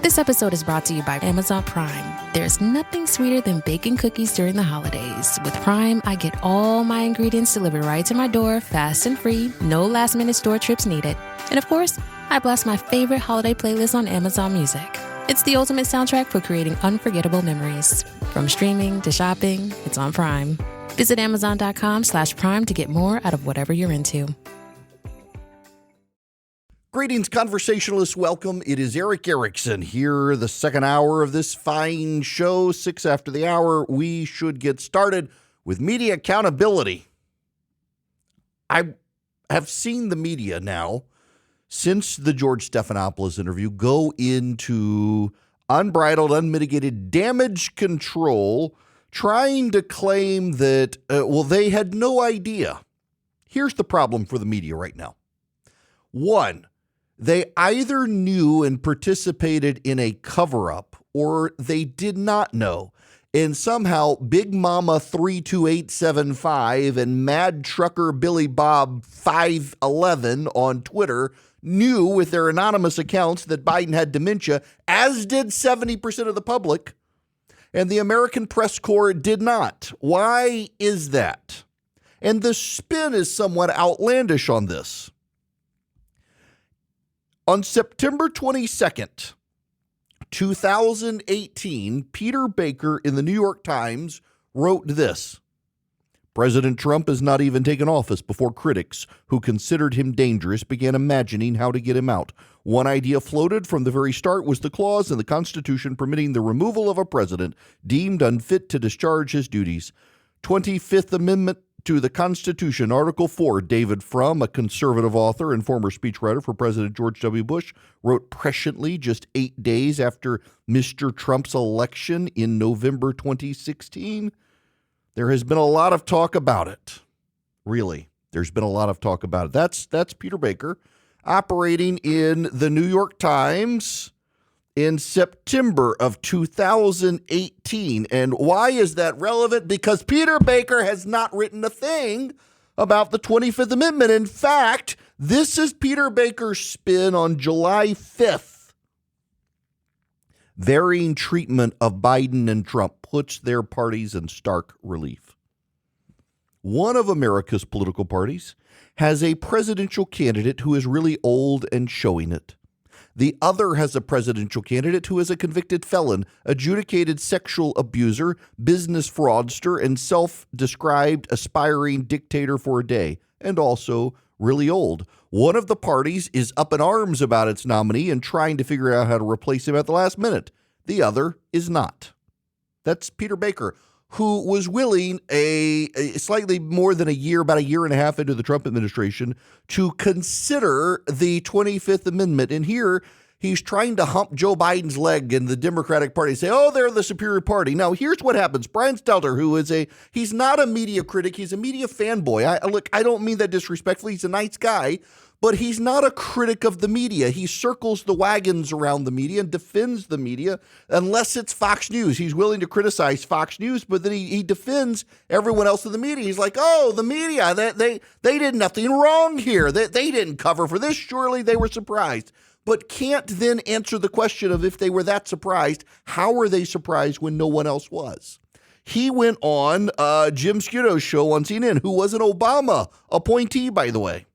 This episode is brought to you by Amazon Prime. There's nothing sweeter than baking cookies during the holidays. With Prime, I get all my ingredients delivered right to my door, fast and free, no last-minute store trips needed. And of course, I blast my favorite holiday playlist on Amazon Music. It's the ultimate soundtrack for creating unforgettable memories. From streaming to shopping, it's on Prime. Visit Amazon.com/Prime to get more out of whatever you're into. Greetings, conversationalists. Welcome. It is Eric Erickson here, the second hour of this fine show. 6 after the hour, we should get started with media accountability. I have seen the media now, since the George Stephanopoulos interview, go into unbridled, unmitigated damage control, trying to claim that, they had no idea. Here's the problem for the media right now. One, they either knew and participated in a cover-up or they did not know. And somehow Big Mama 32875 and Mad Trucker Billy Bob 511 on Twitter knew with their anonymous accounts that Biden had dementia, as did 70% of the public, and the American Press Corps did not. Why is that? And the spin is somewhat outlandish on this. On September 22nd, 2018, Peter Baker in the New York Times wrote this: President Trump has not even taken office before critics who considered him dangerous began imagining how to get him out. One idea floated from the very start was the clause in the Constitution permitting the removal of a president deemed unfit to discharge his duties. 25th Amendment to the Constitution, Article 4, David Frum, a conservative author and former speechwriter for President George W. Bush, wrote presciently just 8 days after Mr. Trump's election in November 2016. There has been a lot of talk about it. Really, there's been a lot of talk about it. That's Peter Baker operating in the New York Times in September of 2018. And why is that relevant? Because Peter Baker has not written a thing about the 25th Amendment. In fact, this is Peter Baker's spin on July 5th. Varying treatment of Biden and Trump puts their parties in stark relief. One of America's political parties has a presidential candidate who is really old and showing it. The other has a presidential candidate who is a convicted felon, adjudicated sexual abuser, business fraudster, and self-described aspiring dictator for a day, and also really old. One of the parties is up in arms about its nominee and trying to figure out how to replace him at the last minute. The other is not. That's Peter Baker, who was willing a slightly more than a year, about a year and a half into the Trump administration, to consider the 25th Amendment. And here he's trying to hump Joe Biden's leg in the Democratic Party, say, oh, they're the superior party. Now, here's what happens. Brian Stelter, who is he's not a media critic, he's a media fanboy. I don't mean that disrespectfully. He's a nice guy, but he's not a critic of the media. He circles the wagons around the media and defends the media unless it's Fox News. He's willing to criticize Fox News, but then he defends everyone else in the media. He's like, oh, the media, they did nothing wrong here. They didn't cover for this. Surely they were surprised. But can't then answer the question of if they were that surprised, how were they surprised when no one else was? He went on Jim Sciutto's show on CNN, who was an Obama appointee, by the way.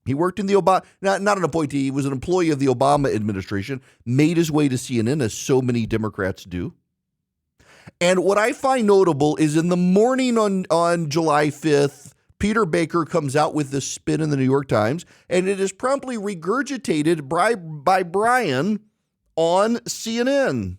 He worked in the Obama, not an appointee, he was an employee of the Obama administration, made his way to CNN, as so many Democrats do. And what I find notable is in the morning on July 5th, Peter Baker comes out with this spin in the New York Times, and it is promptly regurgitated by Brian on CNN.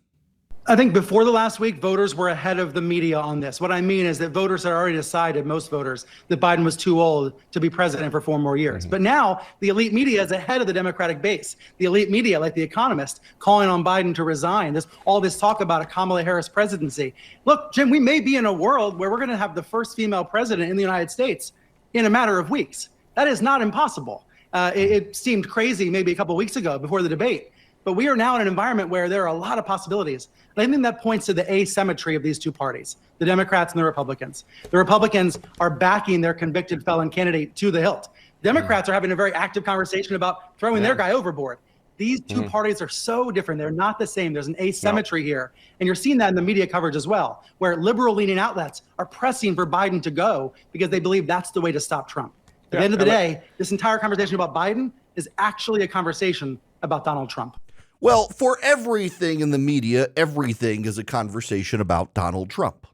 I think before the last week, voters were ahead of the media on this. What I mean is that voters had already decided, most voters, that Biden was too old to be president for 4 more years. But now the elite media is ahead of the Democratic base. The elite media, like The Economist, calling on Biden to resign. All this talk about a Kamala Harris presidency. Look, Jim, we may be in a world where we're going to have the first female president in the United States in a matter of weeks. That is not impossible. It seemed crazy maybe a couple of weeks ago before the debate. But we are now in an environment where there are a lot of possibilities. And I think that points to the asymmetry of these two parties, the Democrats and the Republicans. The Republicans are backing their convicted felon candidate to the hilt. Democrats are having a very active conversation about throwing their guy overboard. These two parties are so different. They're not the same. There's an asymmetry here. And you're seeing that in the media coverage as well, where liberal-leaning outlets are pressing for Biden to go because they believe that's the way to stop Trump. At the end of the day, this entire conversation about Biden is actually a conversation about Donald Trump. Well, for everything in the media, everything is a conversation about Donald Trump.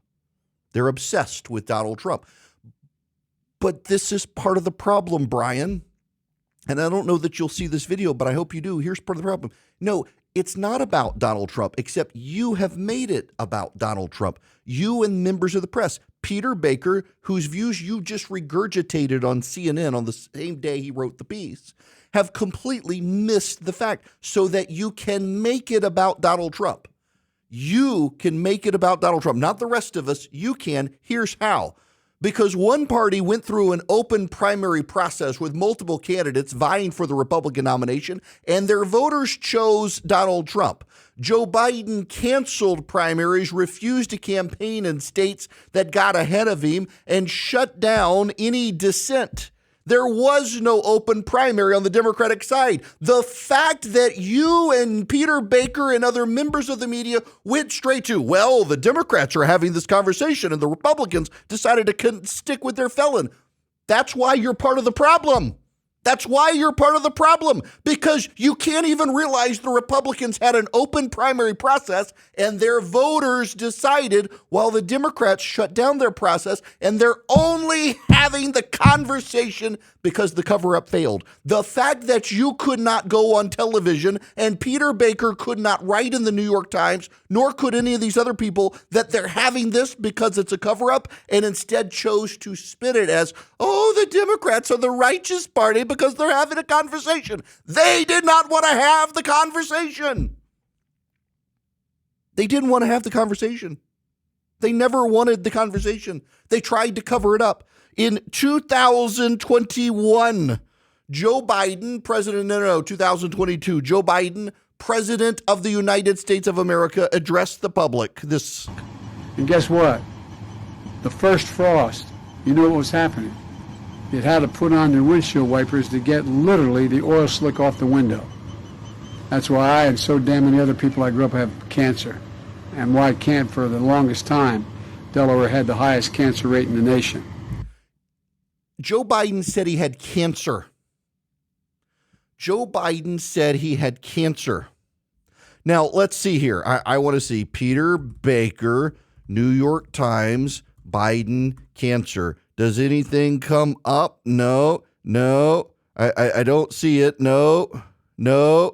They're obsessed with Donald Trump. But this is part of the problem, Brian. And I don't know that you'll see this video, but I hope you do. Here's part of the problem. No, it's not about Donald Trump, except you have made it about Donald Trump. You and members of the press. Peter Baker, whose views you just regurgitated on CNN on the same day he wrote the piece, have completely missed the fact so that you can make it about Donald Trump. You can make it about Donald Trump, not the rest of us. You can. Here's how. Because one party went through an open primary process with multiple candidates vying for the Republican nomination, and their voters chose Donald Trump. Joe Biden canceled primaries, refused to campaign in states that got ahead of him, and shut down any dissent. There was no open primary on the Democratic side. The fact that you and Peter Baker and other members of the media went straight to, well, the Democrats are having this conversation and the Republicans decided to stick with their felon. That's why you're part of the problem. That's why you're part of the problem, because you can't even realize the Republicans had an open primary process and their voters decided while the Democrats shut down their process, and they're only having the conversation because the cover-up failed. The fact that you could not go on television and Peter Baker could not write in the New York Times, nor could any of these other people, that they're having this because it's a cover-up, and instead chose to spin it as, oh, the Democrats are the righteous party because they're having a conversation. They did not want to have the conversation. They didn't want to have the conversation. They never wanted the conversation. They tried to cover it up. In 2021, Joe Biden, 2022, Joe Biden, President of the United States of America, addressed the public. And guess what? The first frost, you know what was happening? It had to put on the windshield wipers to get literally the oil slick off the window. That's why I and so damn many other people I grew up have cancer. And why can't, for the longest time, Delaware had the highest cancer rate in the nation. Joe Biden said he had cancer. Joe Biden said he had cancer. Now, let's see here. I want to see Peter Baker, New York Times, Biden, cancer. Does anything come up? No. I don't see it. No. I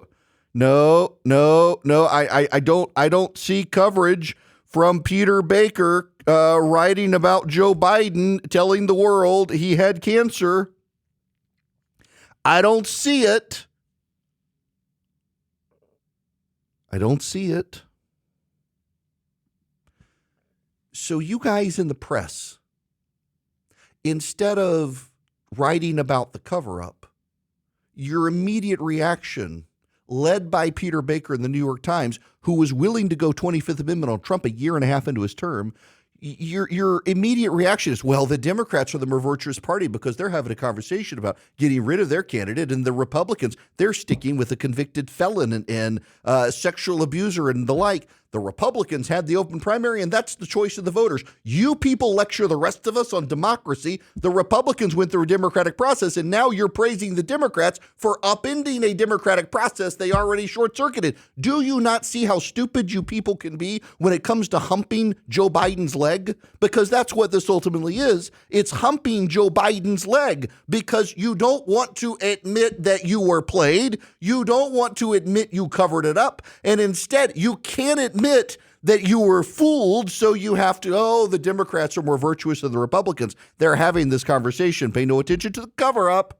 don't see coverage from Peter Baker writing about Joe Biden telling the world he had cancer. I don't see it. So you guys in the press, instead of writing about the cover-up, your immediate reaction, led by Peter Baker in the New York Times, who was willing to go 25th Amendment on Trump a year and a half into his term, your immediate reaction is, well, the Democrats are the more virtuous party because they're having a conversation about getting rid of their candidate, and the Republicans, they're sticking with a convicted felon and sexual abuser and the like. The Republicans had the open primary, and that's the choice of the voters. You people lecture the rest of us on democracy. The Republicans went through a democratic process, and now you're praising the Democrats for upending a democratic process they already short-circuited. Do you not see how stupid you people can be when it comes to humping Joe Biden's leg? Because that's what this ultimately is. It's humping Joe Biden's leg because you don't want to admit that you were played. You don't want to admit you covered it up. And instead, you can't admit that you were fooled, so you have to, oh, the Democrats are more virtuous than the Republicans. They're having this conversation. Pay no attention to the cover-up.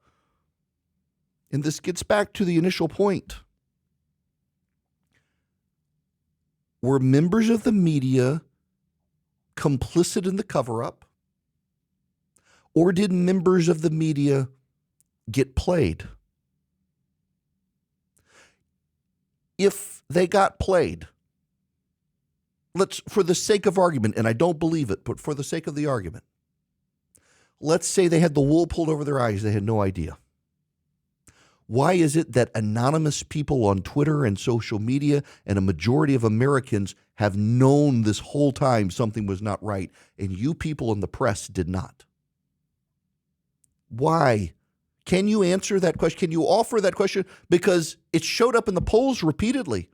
And this gets back to the initial point. Were members of the media complicit in the cover-up? Or did members of the media get played? If they got played, let's, for the sake of argument, and I don't believe it, but for the sake of the argument, let's say they had the wool pulled over their eyes. They had no idea. Why is it that anonymous people on Twitter and social media and a majority of Americans have known this whole time something was not right, and you people in the press did not? Why? Can you answer that question? Can you offer that question? Because it showed up in the polls repeatedly.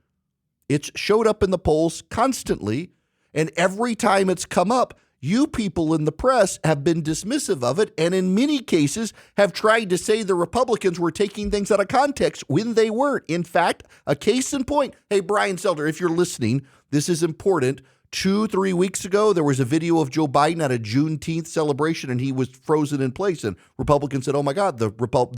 It's showed up in the polls constantly, and every time it's come up, you people in the press have been dismissive of it, and in many cases have tried to say the Republicans were taking things out of context when they weren't. In fact, a case in point, hey, Brian Selder, if you're listening, this is important. 2-3 weeks ago, there was a video of Joe Biden at a Juneteenth celebration, and he was frozen in place. And Republicans said, oh, my God, the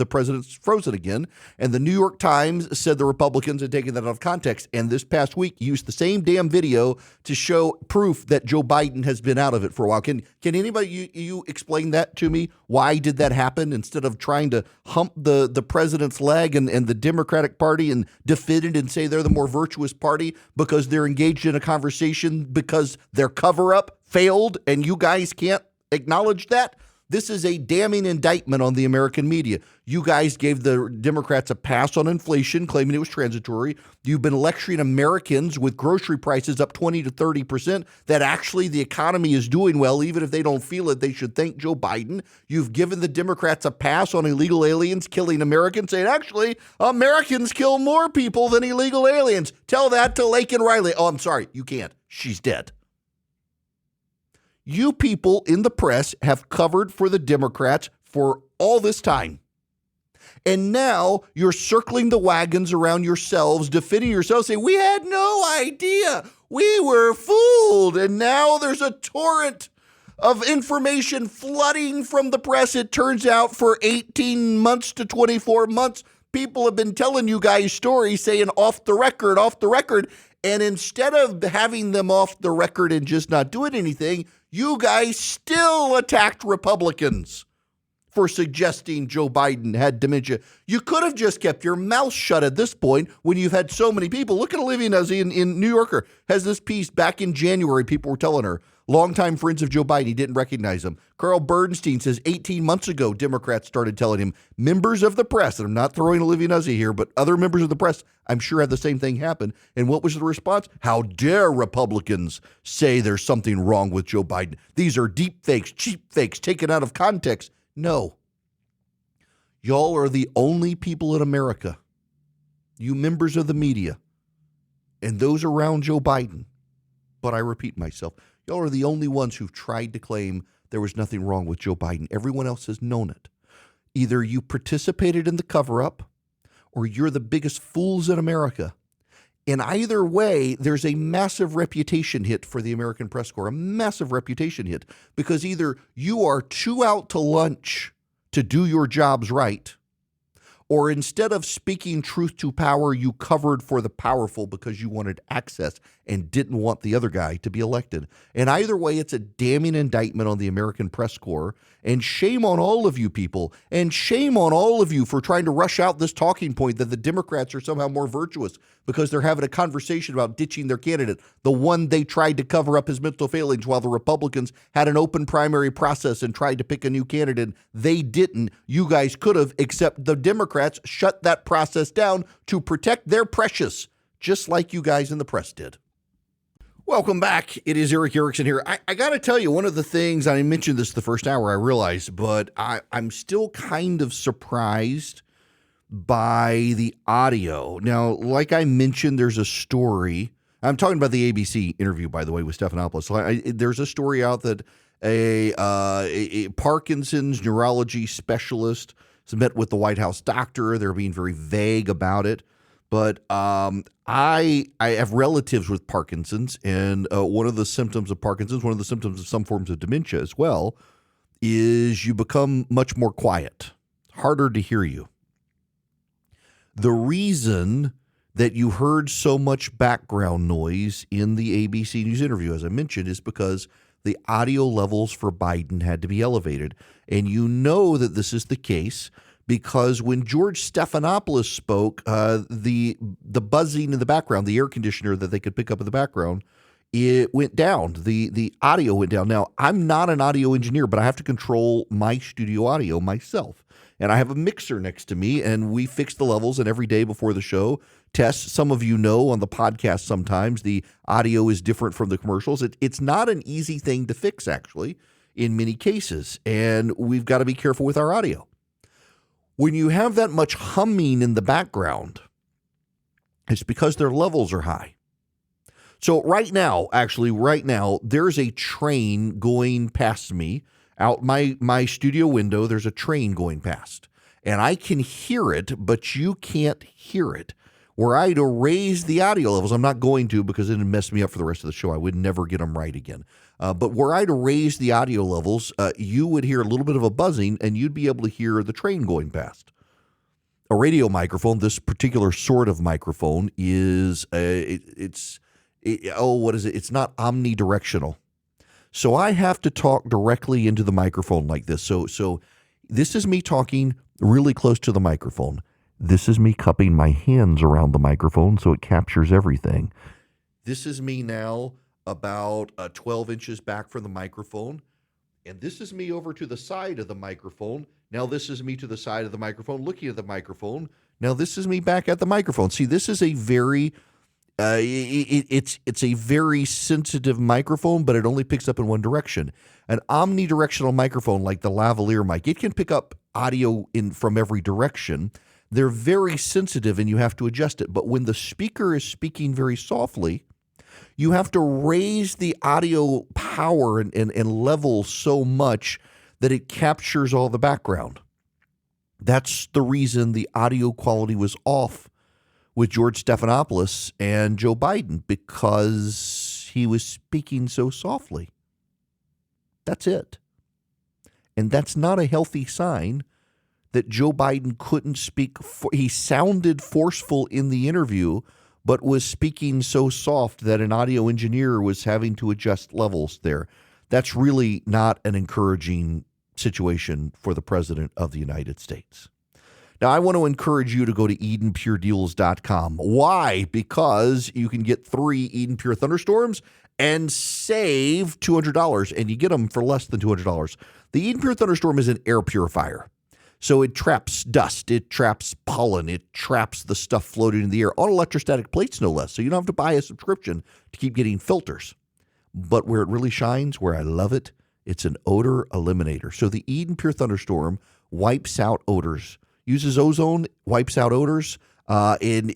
president's frozen again. And the New York Times said the Republicans had taken that out of context. And this past week used the same damn video to show proof that Joe Biden has been out of it for a while. Can anybody, you explain that to me? Why did that happen? Instead of trying to hump the president's leg and the Democratic Party and defend it and say they're the more virtuous party because they're engaged in a conversation because their cover-up failed and you guys can't acknowledge that? This is a damning indictment on the American media. You guys gave the Democrats a pass on inflation, claiming it was transitory. You've been lecturing Americans with grocery prices up 20 to 30% that actually the economy is doing well. Even if they don't feel it, they should thank Joe Biden. You've given the Democrats a pass on illegal aliens killing Americans, saying actually Americans kill more people than illegal aliens. Tell that to Laken Riley. Oh, I'm sorry, you can't. She's dead. You people in the press have covered for the Democrats for all this time. And now you're circling the wagons around yourselves, defending yourselves, saying, we had no idea. We were fooled. And now there's a torrent of information flooding from the press. It turns out for 18 months to 24 months, people have been telling you guys stories saying off the record. And instead of having them off the record and just not doing anything, you guys still attacked Republicans for suggesting Joe Biden had dementia. You could have just kept your mouth shut at this point when you've had so many people. Look at Olivia Nuzzi in New Yorker has this piece back in January. People were telling her, longtime friends of Joe Biden, he didn't recognize him. Carl Bernstein says 18 months ago, Democrats started telling him, members of the press, and I'm not throwing Olivia Nuzzi here, but other members of the press, I'm sure had the same thing happen. And what was the response? How dare Republicans say there's something wrong with Joe Biden? These are deep fakes, cheap fakes, taken out of context. No. Y'all are the only people in America, you members of the media, and those around Joe Biden, but I repeat myself, y'all are the only ones who've tried to claim there was nothing wrong with Joe Biden. Everyone else has known it. Either you participated in the cover-up or you're the biggest fools in America. In either way, there's a massive reputation hit for the American press corps, a massive reputation hit, because either you are too out to lunch to do your jobs right, or instead of speaking truth to power, you covered for the powerful because you wanted access and didn't want the other guy to be elected. And either way, it's a damning indictment on the American press corps. And shame on all of you people. And shame on all of you for trying to rush out this talking point that the Democrats are somehow more virtuous because they're having a conversation about ditching their candidate, the one they tried to cover up his mental failings while the Republicans had an open primary process and tried to pick a new candidate. They didn't. You guys could have, except the Democrats shut that process down to protect their precious, just like you guys in the press did. Welcome back. It is Eric Erickson here. I got to tell you, one of the things, I mentioned this the first hour, I realized, but I'm still kind of surprised by the audio. Now, like I mentioned, there's a story. I'm talking about the ABC interview, by the way, with Stephanopoulos. So there's a story out that a Parkinson's neurology specialist has met with the White House doctor. They're being very vague about it. But I have relatives with Parkinson's, and one of the symptoms of Parkinson's, one of the symptoms of some forms of dementia as well, is you become much more quiet, harder to hear you. The reason that you heard so much background noise in the ABC News interview, as I mentioned, is because the audio levels for Biden had to be elevated. And you know that this is the case because when George Stephanopoulos spoke, the buzzing in the background, the air conditioner that they could pick up in the background, it went down. The audio went down. Now, I'm not an audio engineer, but I have to control my studio audio myself. And I have a mixer next to me, and we fix the levels, and every day before the show, test. Some of you know on the podcast sometimes the audio is different from the commercials. It's not an easy thing to fix, actually, in many cases, and we've got to be careful with our audio. When you have that much humming in the background, it's because their levels are high. So right now, there's a train going past me. Out my studio window, there's a train going past. And I can hear it, but you can't hear it. Were I to raise the audio levels, I'm not going to because it would mess me up for the rest of the show. I would never get them right again. But were I to raise the audio levels, you would hear a little bit of a buzzing, and you'd be able to hear the train going past. A radio microphone, this particular sort of microphone, is it's not omnidirectional. So I have to talk directly into the microphone like this. So this is me talking really close to the microphone. This is me cupping my hands around the microphone so it captures everything. This is me now about 12 inches back from the microphone. And this is me over to the side of the microphone. Now this is me to the side of the microphone looking at the microphone. Now this is me back at the microphone. See, this is a very... it's a very sensitive microphone, but it only picks up in one direction. An omnidirectional microphone like the lavalier mic, it can pick up audio from every direction. They're very sensitive and you have to adjust it. But when the speaker is speaking very softly, you have to raise the audio power and level so much that it captures all the background. That's the reason the audio quality was off with George Stephanopoulos and Joe Biden, because he was speaking so softly. That's it. And that's not a healthy sign that Joe Biden couldn't speak. He sounded forceful in the interview, but was speaking so soft that an audio engineer was having to adjust levels there. That's really not an encouraging situation for the President of the United States. Now, I want to encourage you to go to EdenPureDeals.com. Why? Because you can get 3 Eden Pure Thunderstorms and save $200, and you get them for less than $200. The Eden Pure Thunderstorm is an air purifier. So it traps dust, it traps pollen, it traps the stuff floating in the air on electrostatic plates, no less. So you don't have to buy a subscription to keep getting filters. But where it really shines, where I love it, it's an odor eliminator. So the Eden Pure Thunderstorm wipes out odors. Uses ozone, wipes out odors. And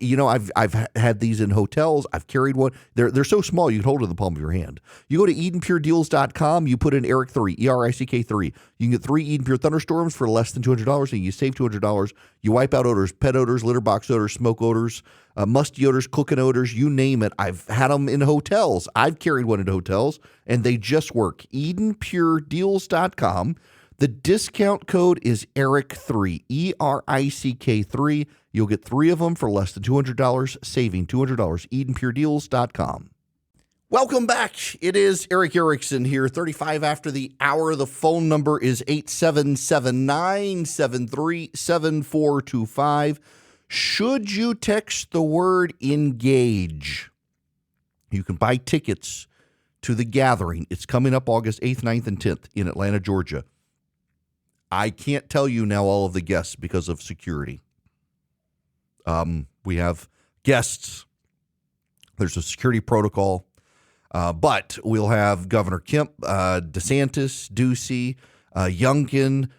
I've had these in hotels. I've carried one. They're so small you can hold it in the palm of your hand. You go to EdenPureDeals.com. You put in Eric3, ERICK3. You can get 3 Eden Pure Thunderstorms for less than $200, and you save $200. You wipe out odors, pet odors, litter box odors, smoke odors, musty odors, cooking odors, you name it. I've had them in hotels. I've carried one in hotels, and they just work. EdenPureDeals.com. The discount code is ERICK3, ERICK3. You'll get 3 of them for less than $200, saving $200. EdenPureDeals.com. Welcome back. It is Eric Erickson here, 35 after the hour. The phone number is 877-973-7425. Should you text the word engage? You can buy tickets to the gathering. It's coming up August 8th, 9th, and 10th in Atlanta, Georgia. I can't tell you now all of the guests because of security. We have guests. There's a security protocol. But we'll have Governor Kemp, DeSantis, Ducey, Youngkin.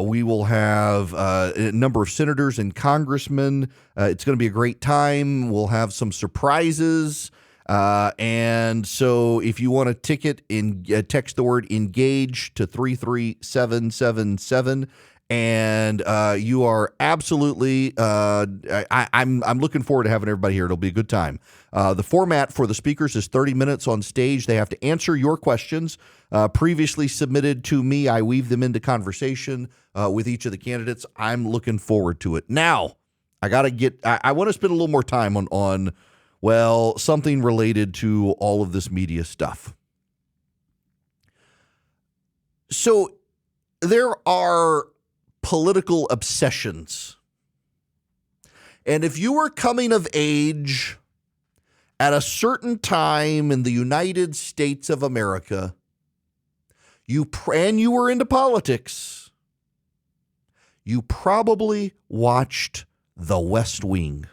We will have a number of senators and congressmen. It's going to be a great time. We'll have some surprises. And so if you want a ticket, text the word engage to 33777. And you are absolutely, I'm looking forward to having everybody here. It'll be a good time. The format for the speakers is 30 minutes on stage. They have to answer your questions previously submitted to me. I weave them into conversation with each of the candidates. I'm looking forward to it. Now, I want to spend a little more time on something related to all of this media stuff. So there are political obsessions. And if you were coming of age At a certain time in the United States of America, you were into politics, you probably watched The West Wing.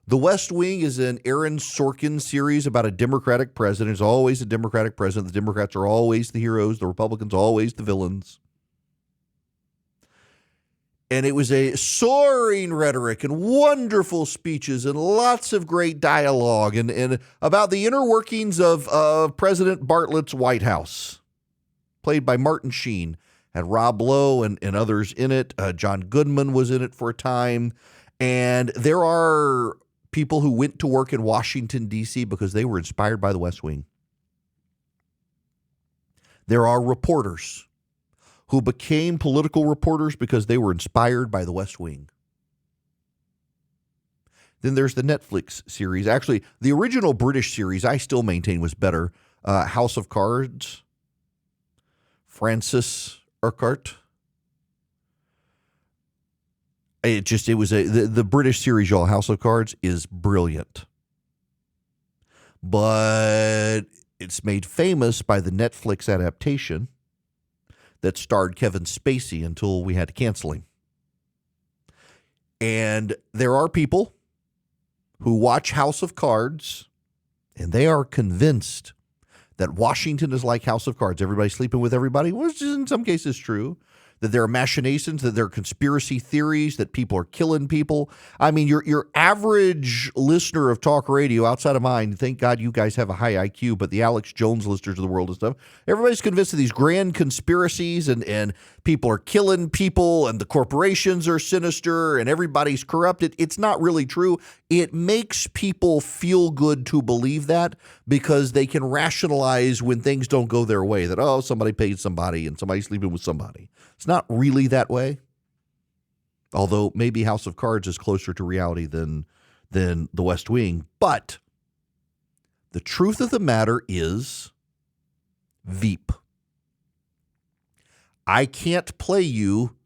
The West Wing is an Aaron Sorkin series about a Democratic president. There's always a Democratic president. The Democrats are always the heroes. The Republicans always the villains. And it was a soaring rhetoric and wonderful speeches and lots of great dialogue and about the inner workings of President Bartlett's White House, played by Martin Sheen. Had Rob Lowe and others in it. John Goodman was in it for a time. And there are people who went to work in Washington, D.C. because they were inspired by the West Wing. There are reporters who became political reporters because they were inspired by the West Wing. Then there's the Netflix series. Actually, the original British series I still maintain was better. House of Cards, Francis Urquhart. It was the British series, y'all, House of Cards, is brilliant. But it's made famous by the Netflix adaptation that starred Kevin Spacey until we had to cancel him. And there are people who watch House of Cards, and they are convinced that Washington is like House of Cards. Everybody sleeping with everybody, which is in some cases true. That there are machinations, that there are conspiracy theories, that people are killing people. I mean, your average listener of talk radio outside of mine, thank God you guys have a high IQ, but the Alex Jones listeners of the world and stuff, everybody's convinced of these grand conspiracies and people are killing people and the corporations are sinister and everybody's corrupted. It's not really true. It makes people feel good to believe that because they can rationalize when things don't go their way, that, oh, somebody paid somebody and somebody's sleeping with somebody. It's not really that way, although maybe House of Cards is closer to reality than The West Wing. But the truth of the matter is Veep. I can't play you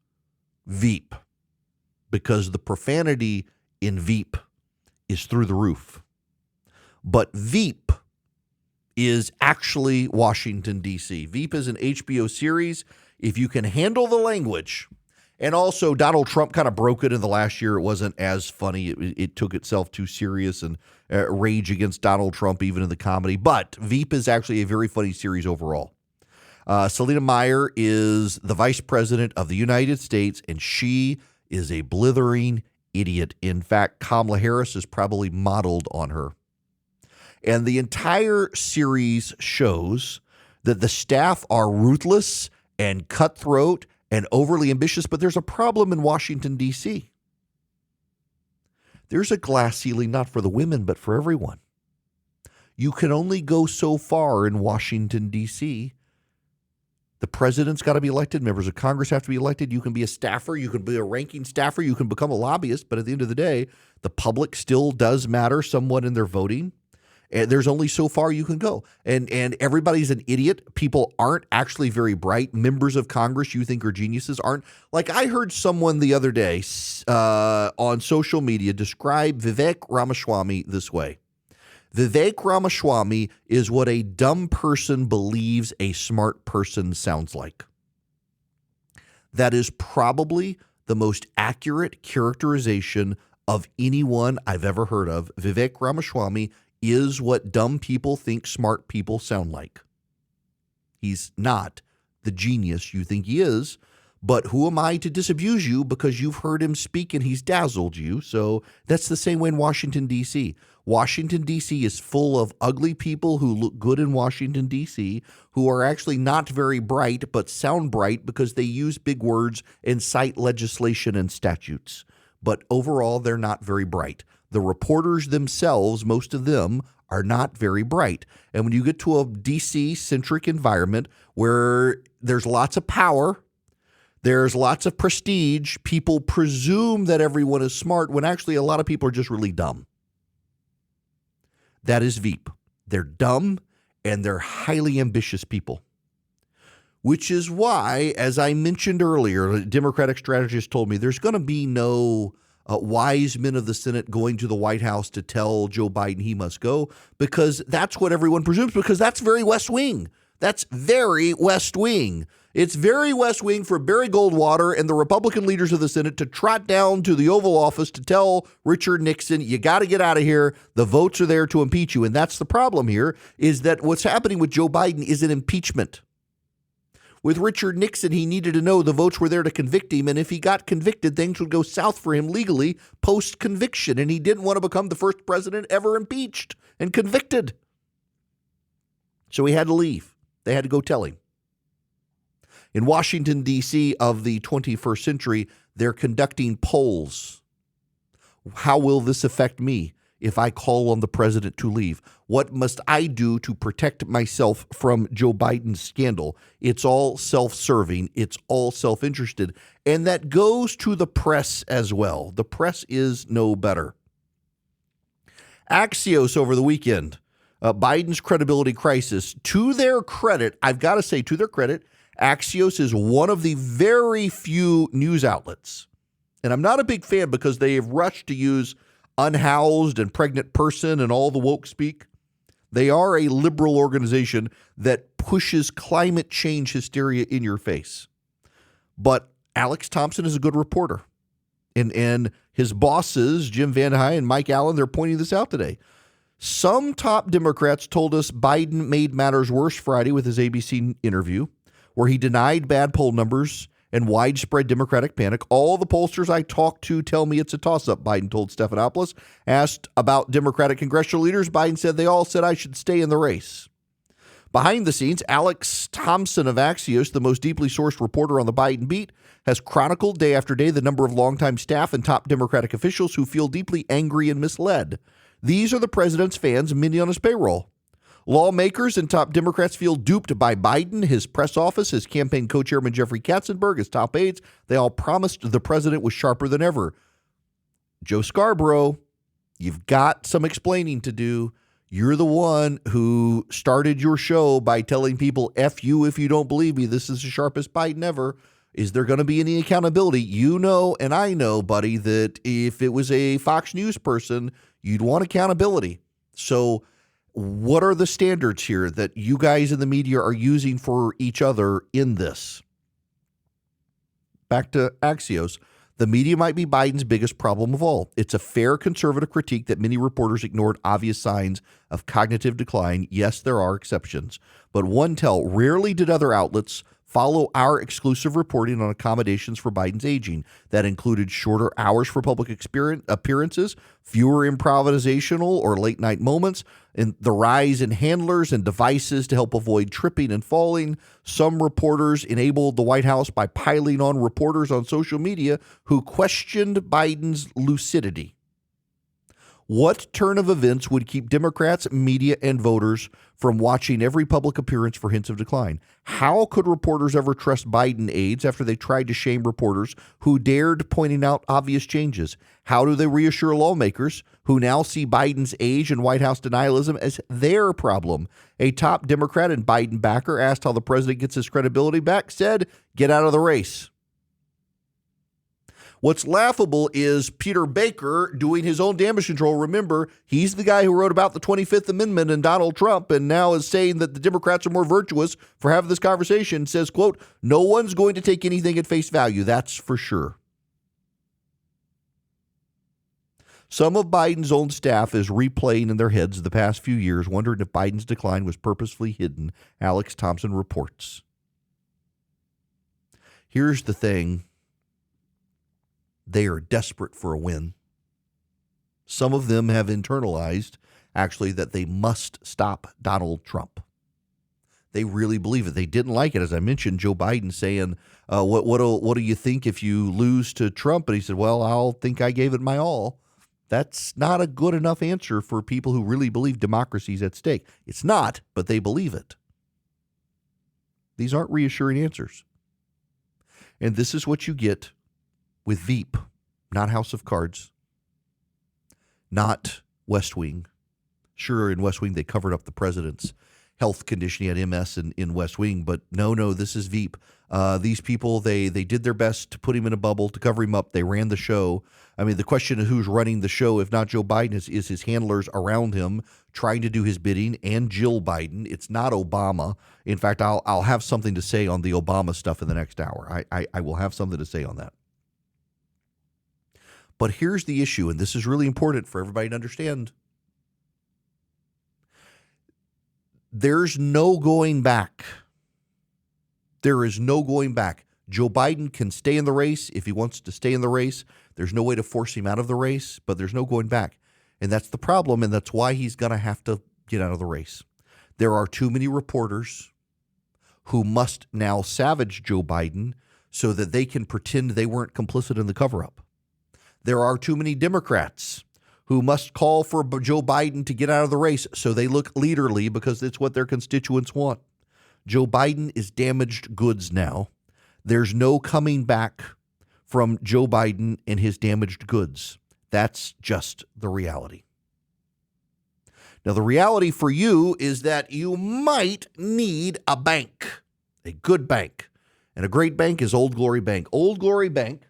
Veep because the profanity in Veep is through the roof. But Veep is actually Washington, D.C. Veep is an HBO series. If you can handle the language, and also Donald Trump kind of broke it in the last year. It wasn't as funny. It took itself too serious and rage against Donald Trump, even in the comedy. But Veep is actually a very funny series overall. Selena Meyer is the vice president of the United States, and she is a blithering idiot. In fact, Kamala Harris is probably modeled on her. And the entire series shows that the staff are ruthless and cutthroat and overly ambitious, but there's a problem in Washington, D.C. There's a glass ceiling not for the women, but for everyone. You can only go so far in Washington, D.C. The president's got to be elected. Members of Congress have to be elected. You can be a staffer. You can be a ranking staffer. You can become a lobbyist. But at the end of the day, the public still does matter somewhat in their voting. And there's only so far you can go. And everybody's an idiot. People aren't actually very bright. Members of Congress you think are geniuses aren't. Like I heard someone the other day on social media describe Vivek Ramaswamy this way. Vivek Ramaswamy is what a dumb person believes a smart person sounds like. That is probably the most accurate characterization of anyone I've ever heard of. Vivek Ramaswamy is what dumb people think smart people sound like. He's not the genius you think he is, but who am I to disabuse you because you've heard him speak and he's dazzled you? So that's the same way in Washington, D.C. Washington, D.C. is full of ugly people who look good in Washington, D.C., who are actually not very bright but sound bright because they use big words and cite legislation and statutes. But overall, they're not very bright. The reporters themselves, most of them, are not very bright. And when you get to a D.C.-centric environment where there's lots of power, there's lots of prestige, people presume that everyone is smart when actually a lot of people are just really dumb. That is Veep. They're dumb and they're highly ambitious people. Which is why, as I mentioned earlier, a Democratic strategist told me there's going to be no wise men of the Senate going to the White House to tell Joe Biden he must go, because that's what everyone presumes, because that's very West Wing. That's very West Wing. It's very West Wing for Barry Goldwater and the Republican leaders of the Senate to trot down to the Oval Office to tell Richard Nixon, you got to get out of here. The votes are there to impeach you. And that's the problem here, is that what's happening with Joe Biden is an impeachment. With Richard Nixon, he needed to know the votes were there to convict him, and if he got convicted, things would go south for him legally post-conviction, and he didn't want to become the first president ever impeached and convicted. So he had to leave. They had to go tell him. In Washington, D.C. of the 21st century, they're conducting polls. How will this affect me if I call on the president to leave? What must I do to protect myself from Joe Biden's scandal? It's all self-serving. It's all self-interested. And that goes to the press as well. The press is no better. Axios over the weekend, Biden's credibility crisis. To their credit, I've got to say, to their credit, Axios is one of the very few news outlets. And I'm not a big fan because they have rushed to use unhoused and pregnant person and all the woke speak. They are a liberal organization that pushes climate change hysteria in your face. But Alex Thompson is a good reporter. And his bosses, Jim Van High and Mike Allen, they're pointing this out today. Some top Democrats told us Biden made matters worse Friday with his ABC interview, where he denied bad poll numbers and widespread Democratic panic. All the pollsters I talked to tell me it's a toss-up, Biden told Stephanopoulos. Asked about Democratic congressional leaders, Biden said they all said I should stay in the race. Behind the scenes, Alex Thompson of Axios, the most deeply sourced reporter on the Biden beat, has chronicled day after day the number of longtime staff and top Democratic officials who feel deeply angry and misled. These are the president's fans, many on his payroll. Lawmakers and top Democrats feel duped by Biden, his press office, his campaign co-chairman Jeffrey Katzenberg, his top aides. They all promised the president was sharper than ever. Joe Scarborough, you've got some explaining to do. You're the one who started your show by telling people, F you if you don't believe me. This is the sharpest Biden ever. Is there going to be any accountability? You know, and I know, buddy, that if it was a Fox News person, you'd want accountability. So what are the standards here that you guys in the media are using for each other in this? Back to Axios. The media might be Biden's biggest problem of all. It's a fair conservative critique that many reporters ignored obvious signs of cognitive decline. Yes, there are exceptions. But one tell, rarely did other outlets follow our exclusive reporting on accommodations for Biden's aging. That included shorter hours for public appearances, fewer improvisational or late-night moments, and the rise in handlers and devices to help avoid tripping and falling. Some reporters enabled the White House by piling on reporters on social media who questioned Biden's lucidity. What turn of events would keep Democrats, media, and voters from watching every public appearance for hints of decline? How could reporters ever trust Biden aides after they tried to shame reporters who dared pointing out obvious changes? How do they reassure lawmakers who now see Biden's age and White House denialism as their problem? A top Democrat and Biden backer asked how the president gets his credibility back, said, get out of the race. What's laughable is Peter Baker doing his own damage control. Remember, he's the guy who wrote about the 25th Amendment and Donald Trump and now is saying that the Democrats are more virtuous for having this conversation. Says, quote, no one's going to take anything at face value. That's for sure. Some of Biden's own staff is replaying in their heads the past few years, wondering if Biden's decline was purposefully hidden. Alex Thompson reports. Here's the thing. They are desperate for a win. Some of them have internalized, actually, that they must stop Donald Trump. They really believe it. They didn't like it. As I mentioned, Joe Biden saying, what do you think if you lose to Trump? And he said, well, I'll think I gave it my all. That's not a good enough answer for people who really believe democracy is at stake. It's not, but they believe it. These aren't reassuring answers. And this is what you get with Veep, not House of Cards, not West Wing. Sure, in West Wing, they covered up the presidents. health condition. He had MS in West Wing, but no, this is Veep. These people, they did their best to put him in a bubble, to cover him up. They ran the show. I mean, the question of who's running the show, if not Joe Biden, is his handlers around him trying to do his bidding, and Jill Biden. It's not Obama. In fact, I'll have something to say on the Obama stuff in the next hour. I will have something to say on that. But here's the issue, and this is really important for everybody to understand. There's no going back. There is no going back. Joe Biden can stay in the race if he wants to stay in the race. There's no way to force him out of the race, but there's no going back. And that's the problem, and that's why he's going to have to get out of the race. There are too many reporters who must now savage Joe Biden so that they can pretend they weren't complicit in the cover-up. There are too many Democrats who must call for Joe Biden to get out of the race so they look leaderly because it's what their constituents want. Joe Biden is damaged goods now. There's no coming back from Joe Biden and his damaged goods. That's just the reality. Now, the reality for you is that you might need a bank, a good bank. And a great bank is Old Glory Bank. Old Glory Bank.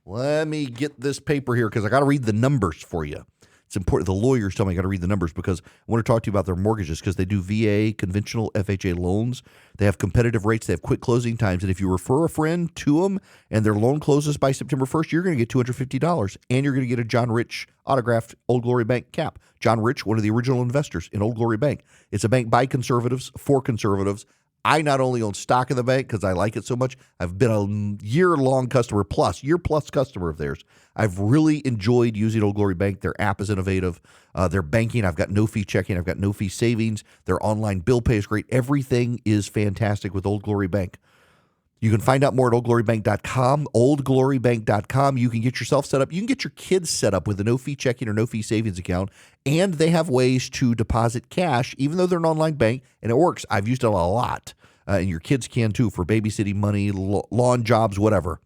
Let me get this paper here because I got to read the numbers for you. It's important. The lawyers tell me I got to read the numbers because I want to talk to you about their mortgages because they do VA, conventional FHA loans. They have competitive rates. They have quick closing times. And if you refer a friend to them and their loan closes by September 1st, you're going to get $250 and you're going to get a John Rich autographed Old Glory Bank cap. John Rich, one of the original investors in Old Glory Bank. It's a bank by conservatives, for conservatives. I not only own stock in the bank because I like it so much, I've been a year-plus customer of theirs. I've really enjoyed using Old Glory Bank. Their app is innovative. Their banking, I've got no-fee checking. I've got no-fee savings. Their online bill pay is great. Everything is fantastic with Old Glory Bank. You can find out more at oldglorybank.com, oldglorybank.com. You can get yourself set up. You can get your kids set up with a no-fee checking or no-fee savings account, and they have ways to deposit cash, even though they're an online bank, and it works. I've used it a lot, and your kids can too for babysitting money, lawn jobs, whatever.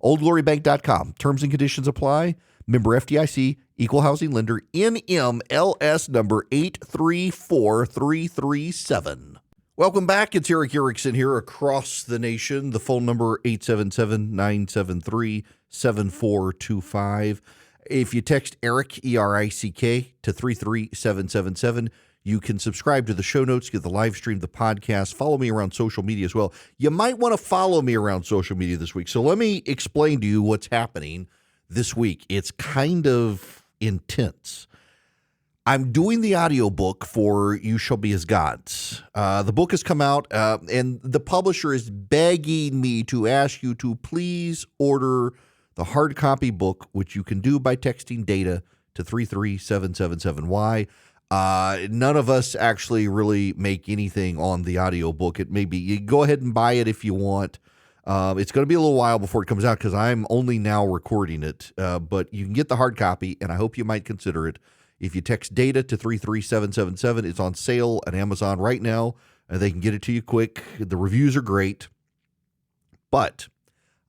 Oldglorybank.com. Terms and conditions apply. Member FDIC, equal housing lender, NMLS number 834337. Welcome back. It's Eric Erickson here across the nation. The phone number 877-973-7425. If you text Eric, E-R-I-C-K, to 33777, you can subscribe to the show notes, get the live stream, the podcast. Follow me around social media as well. You might want to follow me around social media this week. So let me explain to you what's happening this week. It's kind of intense. I'm doing the audiobook for You Shall Be As Gods. The book has come out, and the publisher is begging me to ask you to please order the hard copy book, which you can do by texting data to 33777. Why? None of us actually really make anything on the audiobook. It may be, you go ahead and buy it if you want. It's going to be a little while before it comes out because I'm only now recording it, but you can get the hard copy, and I hope you might consider it. If you text data to 33777, it's on sale at Amazon right now, and they can get it to you quick. The reviews are great, but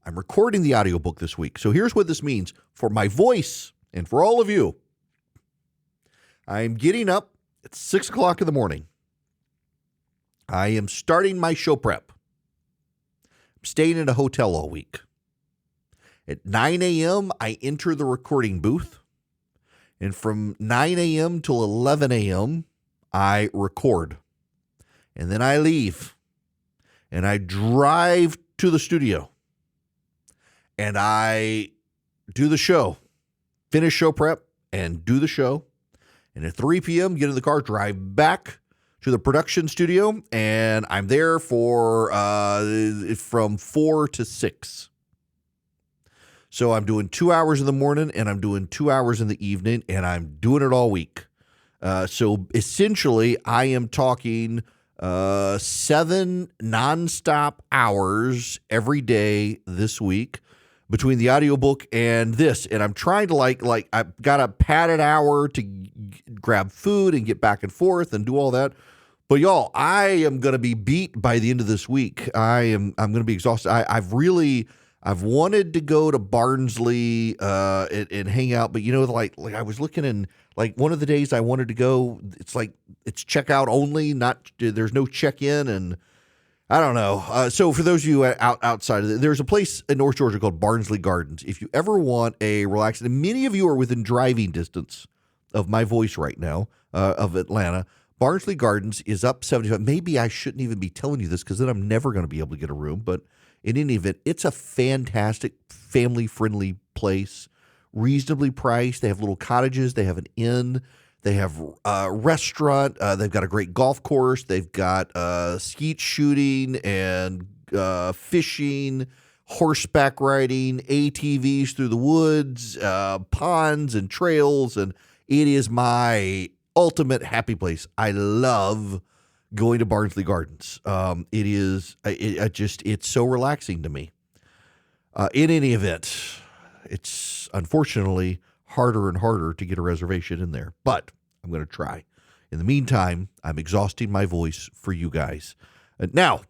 I'm recording the audiobook this week. So here's what this means for my voice and for all of you. I'm getting up at 6 o'clock in the morning. I am starting my show prep. I'm staying in a hotel all week. At 9 a.m., I enter the recording booth. And from 9 a.m. till 11 a.m., I record. And then I leave. And I drive to the studio. And I do the show. Finish show prep and do the show. And at 3 p.m., get in the car, drive back to the production studio. And I'm there for from 4 to 6. So I'm doing 2 hours in the morning and I'm doing 2 hours in the evening, and I'm doing it all week. So essentially, I am talking 7 nonstop hours every day this week between the audiobook and this. And I'm trying to like I've got a padded hour to grab food and get back and forth and do all that. But y'all, I am going to be beat by the end of this week. I'm going to be exhausted. I've wanted to go to Barnsley and hang out, but like I was looking in Like one of the days I wanted to go, it's like it's checkout only, there's no check-in, and I don't know. So for those of you outside of there's a place in North Georgia called Barnsley Gardens. If you ever want a relaxing, and many of you are within driving distance of my voice right now, of Atlanta, Barnsley Gardens is up 75. Maybe I shouldn't even be telling you this because then I'm never going to be able to get a room. But in any event, it's a fantastic, family-friendly place, reasonably priced. They have little cottages. They have an inn. They have a restaurant. They've got a great golf course. They've got skeet shooting and fishing, horseback riding, ATVs through the woods, ponds and trails. And it is my ultimate happy place. I love going to Barnsley Gardens. It's so relaxing to me. In any event, it's unfortunately harder and harder to get a reservation in there, but I'm going to try. In the meantime, I'm exhausting my voice for you guys. Now,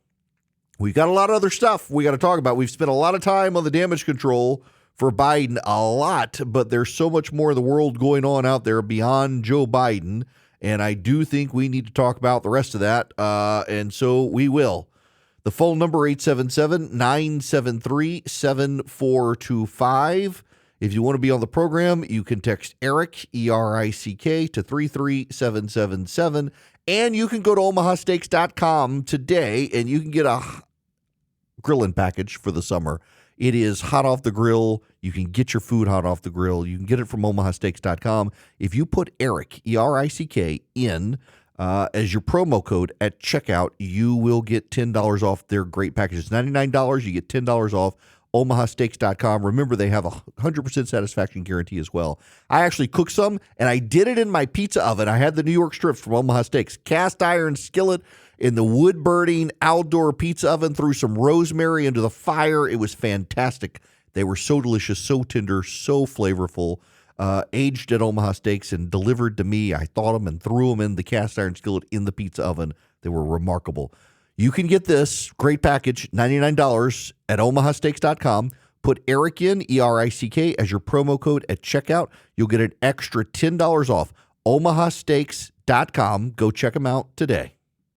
we've got a lot of other stuff we got to talk about. We've spent a lot of time on the damage control for Biden, a lot, but there's so much more in the world going on out there beyond Joe Biden, and I do think we need to talk about the rest of that, and so we will. The phone number, 877-973-7425. If you want to be on the program, you can text ERICK, ERICK, to 33777, and you can go to omahasteaks.com today, and you can get a grilling package for the summer. It is hot off the grill. You can get your food hot off the grill. You can get it from omahasteaks.com. If you put ERICK, ERICK, in as your promo code at checkout, you will get $10 off their great packages. $99, you get $10 off. omahasteaks.com. Remember, they have a 100% satisfaction guarantee as well. I actually cooked some, and I did it in my pizza oven. I had the New York strips from Omaha Steaks. Cast iron skillet in the wood-burning outdoor pizza oven, threw some rosemary into the fire. It was fantastic. They were so delicious, so tender, so flavorful. Aged at Omaha Steaks and delivered to me. I thawed them and threw them in the cast iron skillet in the pizza oven. They were remarkable. You can get this great package, $99 at omahasteaks.com. Put ERICK in, ERICK, as your promo code at checkout. You'll get an extra $10 off. omahasteaks.com. Go check them out today.